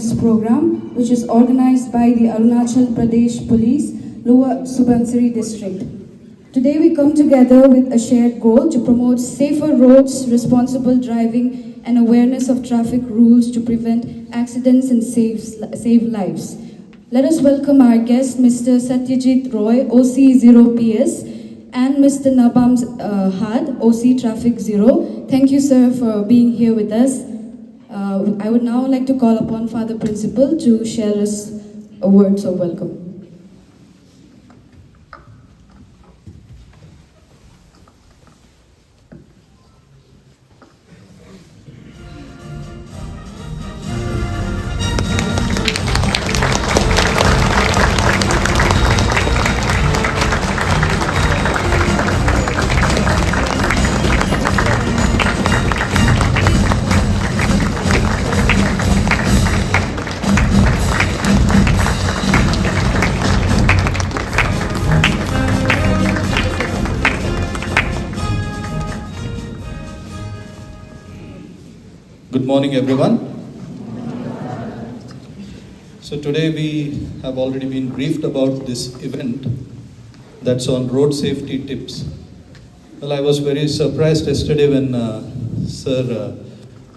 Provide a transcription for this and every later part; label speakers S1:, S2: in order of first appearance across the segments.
S1: awareness program which is organized by the Arunachal Pradesh Police, Lower Subansiri district. Today we come together with a shared goal to promote safer roads, responsible driving and awareness of traffic rules to prevent accidents and save lives. Let us welcome our guest, Mr. Satyajit Roy, OC 0PS, and Mr. Nabam Had, OC Traffic 0. Thank you, sir, for being here with us. I would now like to call upon Father Principal to share us a words of welcome.
S2: Good morning, everyone. So today we have already been briefed about this event that's on road safety tips. Well, I was very surprised yesterday when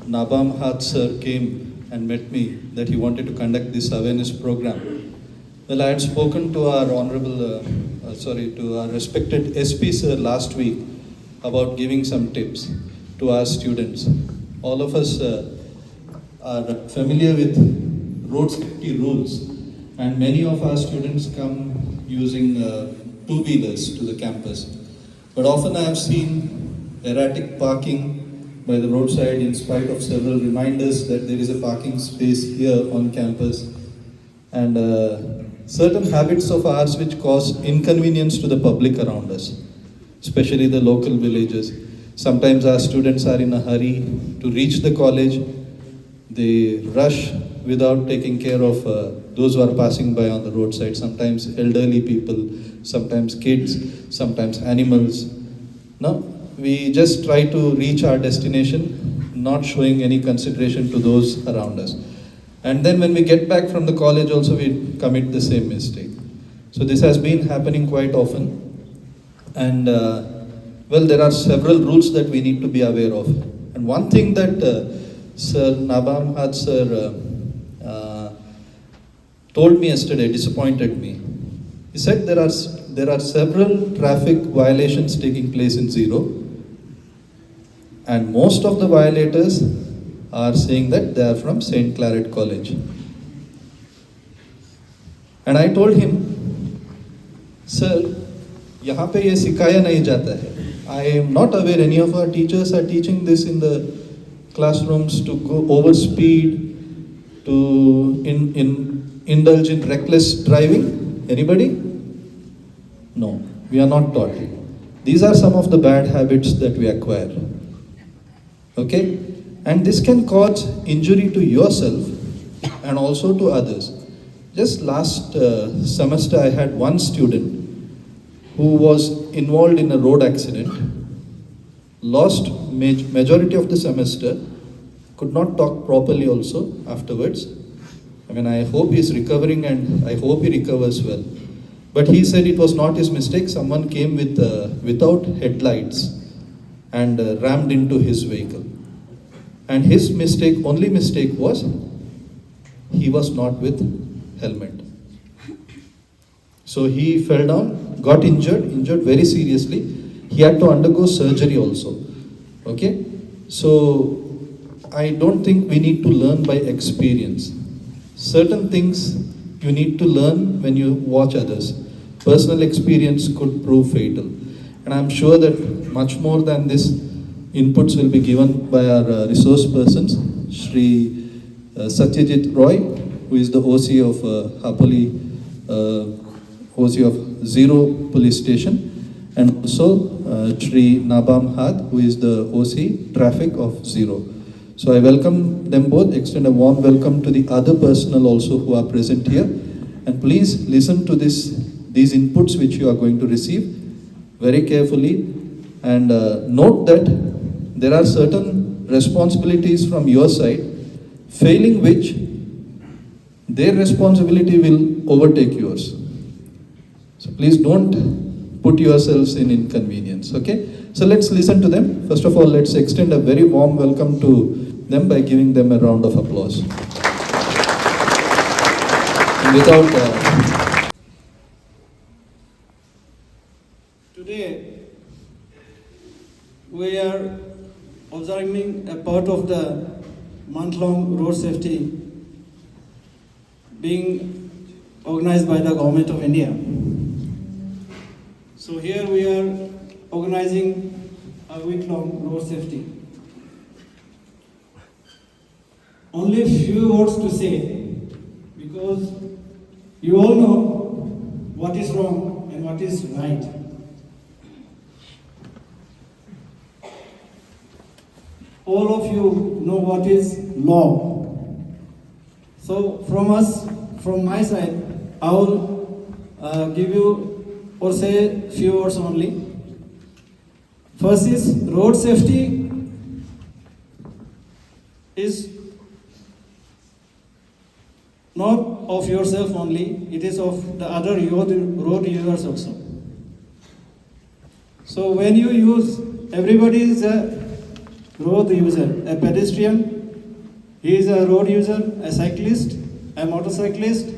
S2: Nabam Had sir came and met me that he wanted to conduct this awareness program. Well, I had spoken to our to our respected SP sir last week about giving some tips to our students. All of us are familiar with road safety rules, and many of our students come using two-wheelers to the campus. But often I have seen erratic parking by the roadside in spite of several reminders that there is a parking space here on campus, and certain habits of ours which cause inconvenience to the public around us, especially the local villagers. Sometimes our students are in a hurry to reach the college. They rush without taking care of those who are passing by on the roadside. Sometimes elderly people, sometimes kids, sometimes animals. No, we just try to reach our destination, not showing any consideration to those around us. And then when we get back from the college also, we commit the same mistake. So this has been happening quite often. And well, there are several rules that we need to be aware of. And one thing that Sir Nabam Had sir told me yesterday disappointed me. He said there are several traffic violations taking place in Zero, and most of the violators are saying that they are from St. Claret College. And I told him, Sir, यहाँ पे ये सिखाया नहीं जाता है. I am not aware any of our teachers are teaching this in the classrooms to go over speed, to indulge in reckless driving. Anybody? No, we are not taught. These are some of the bad habits that we acquire. Okay? And this can cause injury to yourself and also to others. Just last semester I had one student who was involved in a road accident, lost majority of the semester, could not talk properly also afterwards. I mean, I hope he's recovering and I hope he recovers well. But he said it was not his mistake. Someone came with without headlights and rammed into his vehicle. And his only mistake was he was not with helmet. So he fell down, got injured very seriously. He had to undergo surgery also. Okay? So I don't think we need to learn by experience. Certain things you need to learn when you watch others. Personal experience could prove fatal. And I'm sure that much more than this inputs will be given by our resource persons, Shri Satyajit Roy, who is the OC of Hapoli, OC of Zero Police Station, and also Shri Nabam Had, who is the OC Traffic of Zero. So I welcome them both, extend a warm welcome to the other personnel also who are present here. And please listen to these inputs which you are going to receive very carefully, and note that there are certain responsibilities from your side, failing which their responsibility will overtake yours. So please don't put yourselves in inconvenience, okay? So let's listen to them. First of all, let's extend a very warm welcome to them by giving them a round of applause. Without
S3: Today, we are observing a part of the month-long road safety being organized by the Government of India. So here we are organizing a week-long road safety. Only few words to say, because you all know what is wrong and what is right. All of you know what is law. So from my side, I will give you or say few words only. First is road safety is not of yourself only, it is of the other road users also. So when you use, everybody is a road user, a pedestrian, he is a road user, a cyclist, a motorcyclist,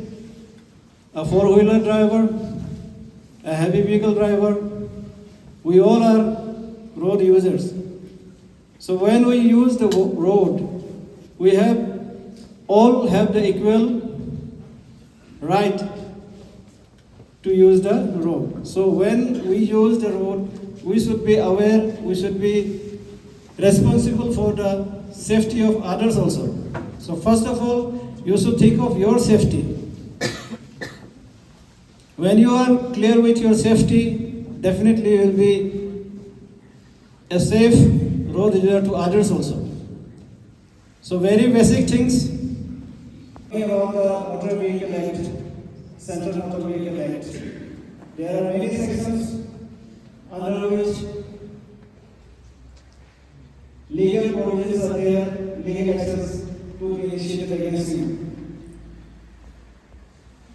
S3: a four-wheeler driver, a heavy vehicle driver. We all are road users. So when we use the road, we all have the equal right to use the road. So when we use the road, we should be aware, we should be responsible for the safety of others also. So first of all, you should think of your safety. When you are clear with your safety, definitely you will be a safe road user to others also. So very basic things about the Motor Vehicle Act, Central Motor Vehicle Act. There are many sections under which legal provisions are there, legal access to be initiated against you.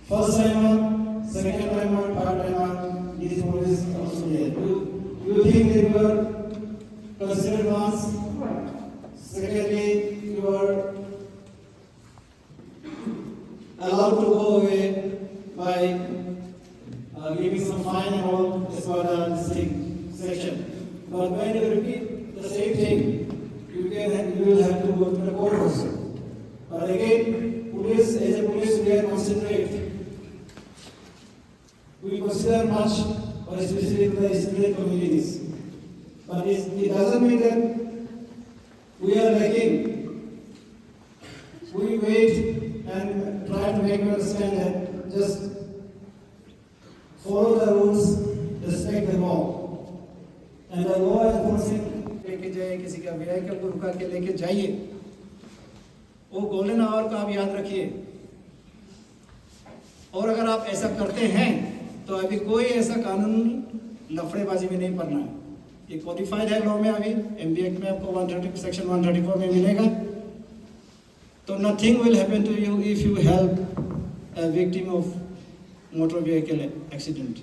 S3: First timer, second timer, third timer, these provisions are also there. You think they were considered once? Secondly, you are allowed to go away by giving some fine and all as per this section. But when you repeat the same thing, you will have to go to the court also. But again, police, as a police, we are considerate. We consider much, or especially in the student communities. But it doesn't mean that we are lacking. We wait and try to make you understand that just follow the rules, respect the law. And the law enforcement लेके जाए, किसी का vehicle को रुका के लेके जाइए, वो गोल्डन आवर का आप याद रखिए। और अगर आप ऐसा करते हैं तो अभी कोई ऐसा कानून लफड़ेबाजी में नहीं पड़ना है। ये कोडिफाइड है लॉ में, अभी एमबी एक्ट में आपको 130 सेक्शन 134 में मिलेगा। तो nothing will happen to you if you help a victim of motor vehicle accident.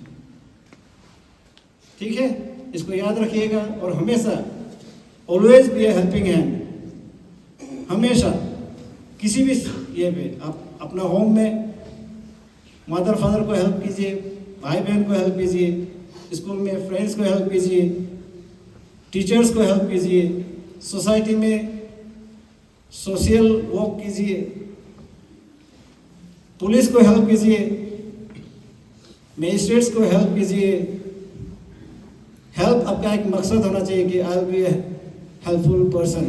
S3: ठीक है, इसको याद रखिएगा और हमेशा always be a helping hand. हमेशा किसी भी ये पे आप अपना होम में मदर फादर को हेल्प कीजिए, भाई बहन को हेल्प कीजिए, स्कूल में फ्रेंड्स को हेल्प कीजिए, टीचर्स को हेल्प कीजिए, सोसाइटी में सोशल वर्क कीजिए, पुलिस को हेल्प कीजिए, मजिस्ट्रेट्स को हेल्प कीजिए। हेल्प आपका एक मकसद होना चाहिए कि I will be A helpful person.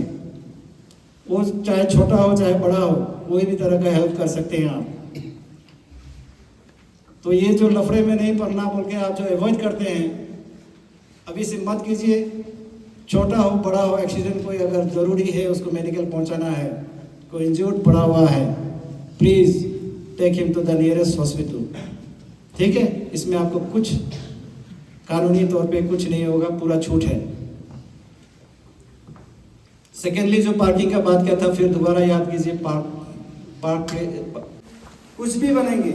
S3: वो चाहे छोटा हो चाहे बड़ा हो, कोई भी तरह का हेल्प कर सकते हैं आप। तो ये जो लफड़े में नहीं पड़ना बोल के आप जो अवॉइड करते हैं, अभी से मत कीजिए। छोटा हो बड़ा हो एक्सीडेंट, कोई अगर ज़रूरी है उसको मेडिकल पहुंचाना है, कोई इंजर्ड पड़ा हुआ है, please take him to the nearest hospital. ठीक है, इसमें आपको कुछ कानूनी तौर पे कुछ नहीं होगा, पूरा छूट है। सेकेंडली जो पार्किंग का बात किया था, फिर दोबारा याद कीजिए। कुछ भी बनेंगे,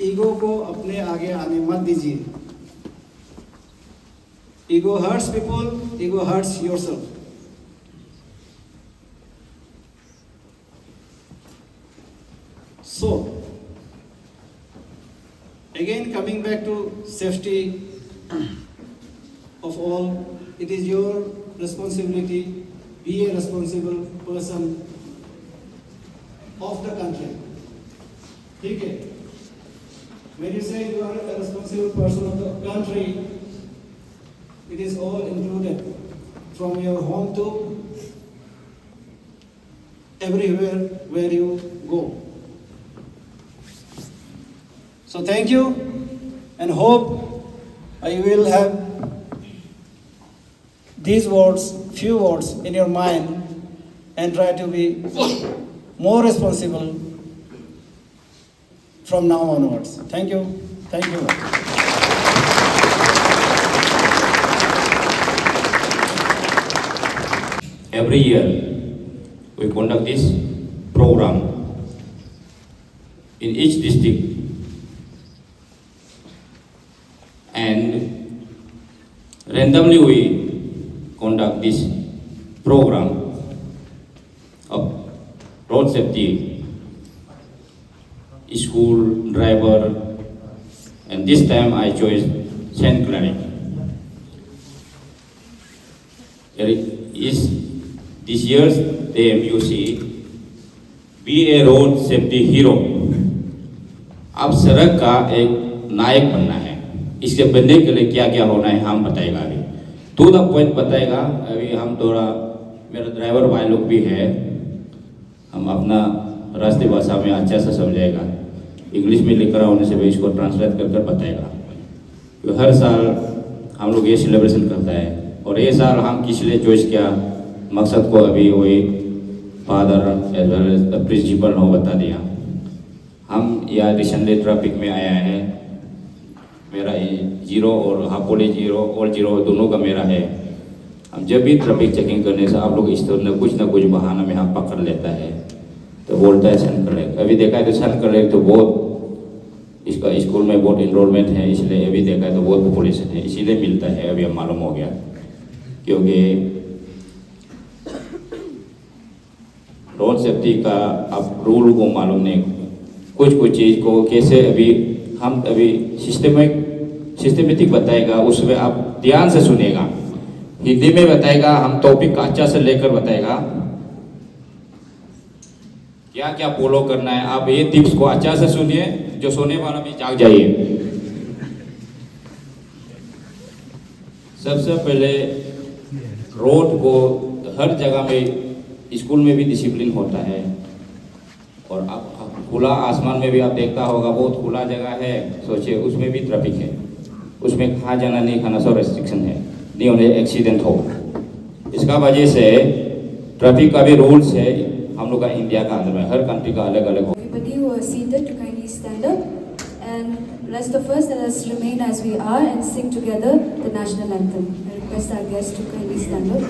S3: ईगो को अपने आगे आने मत दीजिए। Ego hurts people, ego hurts yourself. So, again coming back to safety of all, it is your responsibility. Be a responsible person of the country. ठीक है? When you say you are a responsible person of the country, it is all included from your home to everywhere where you go. So thank you, and hope I will have these words, few words in your mind, and try to be more responsible from now onwards. Thank you. Thank you.
S4: Every year, we conduct this program in each district, and randomly we conduct this program of road safety, school driver, and this time I chose St. Clair. Is this year's theme, you see, be a road safety hero. अब सड़क का एक नायक बनना है। इसके बनने के लिए क्या क्या होना है हम बताएगा अभी। टू द पॉइंट बताएगा। अभी हम थोड़ा, मेरा ड्राइवर भाई लोग भी है, हम अपना राष्ट्रीय भाषा में अच्छा से समझाएगा। इंग्लिश में लिख रहा होने से भी इसको ट्रांसलेट कर कर बताएगा। तो हर साल हम लोग ये सेलिब्रेशन करता है, और ये साल हम किस लिए चॉइस किया, मकसद को अभी वही father as well as principal ने बता दिया। हम यहाँ रिसेंटली ट्रैफिक में आया है, मेरा जीरो और हाफ पुलिस जीरो और जीरो दोनों का मेरा है। हम जब भी ट्रैफिक चेकिंग करने से आप लोग इस तरह कुछ ना कुछ बहाना में हम पकड़ लेता है, तो बोलता है सन कलेक्ट। अभी देखा है तो सन कलेक्ट तो बहुत इसका स्कूल में बहुत इनरोलमेंट है, इसलिए अभी देखा है तो बहुत पॉपुलेशन है, इसीलिए मिलता है। अभी हम मालूम हो गया, क्योंकि रोड सेफ्टी का अब रूल को मालूम नहीं, कुछ कुछ चीज़ को कैसे अभी हम अभी सिस्टमेटिक बताएगा, उसमें आप ध्यान से सुनेगा। हिंदी में बताएगा, हम टॉपिक का अच्छा से लेकर बताएगा क्या क्या फॉलो करना है। आप ये टिप्स को अच्छा से सुनिए, जो सोने वाला भी जाग जाइए। सबसे पहले रोड को हर जगह में, स्कूल में भी डिसिप्लिन होता है, और आप खुला आसमान में भी आप देखता होगा, बहुत खुला जगह है, सोचिए उसमें भी ट्रैफिक है, उसमें कहाँ जाना नहीं खाना सब रेस्ट्रिक्शन है, नहीं होने एक्सीडेंट हो। इसका वजह से ट्रैफिक का भी रूल्स है हम लोग का इंडिया का अंदर में, हर कंट्री का अलग अलग हो।
S1: Everybody who are seated to kindly stand up, and rest of us, let us remain as we are and sing together the national anthem. I request our guests to kindly stand up.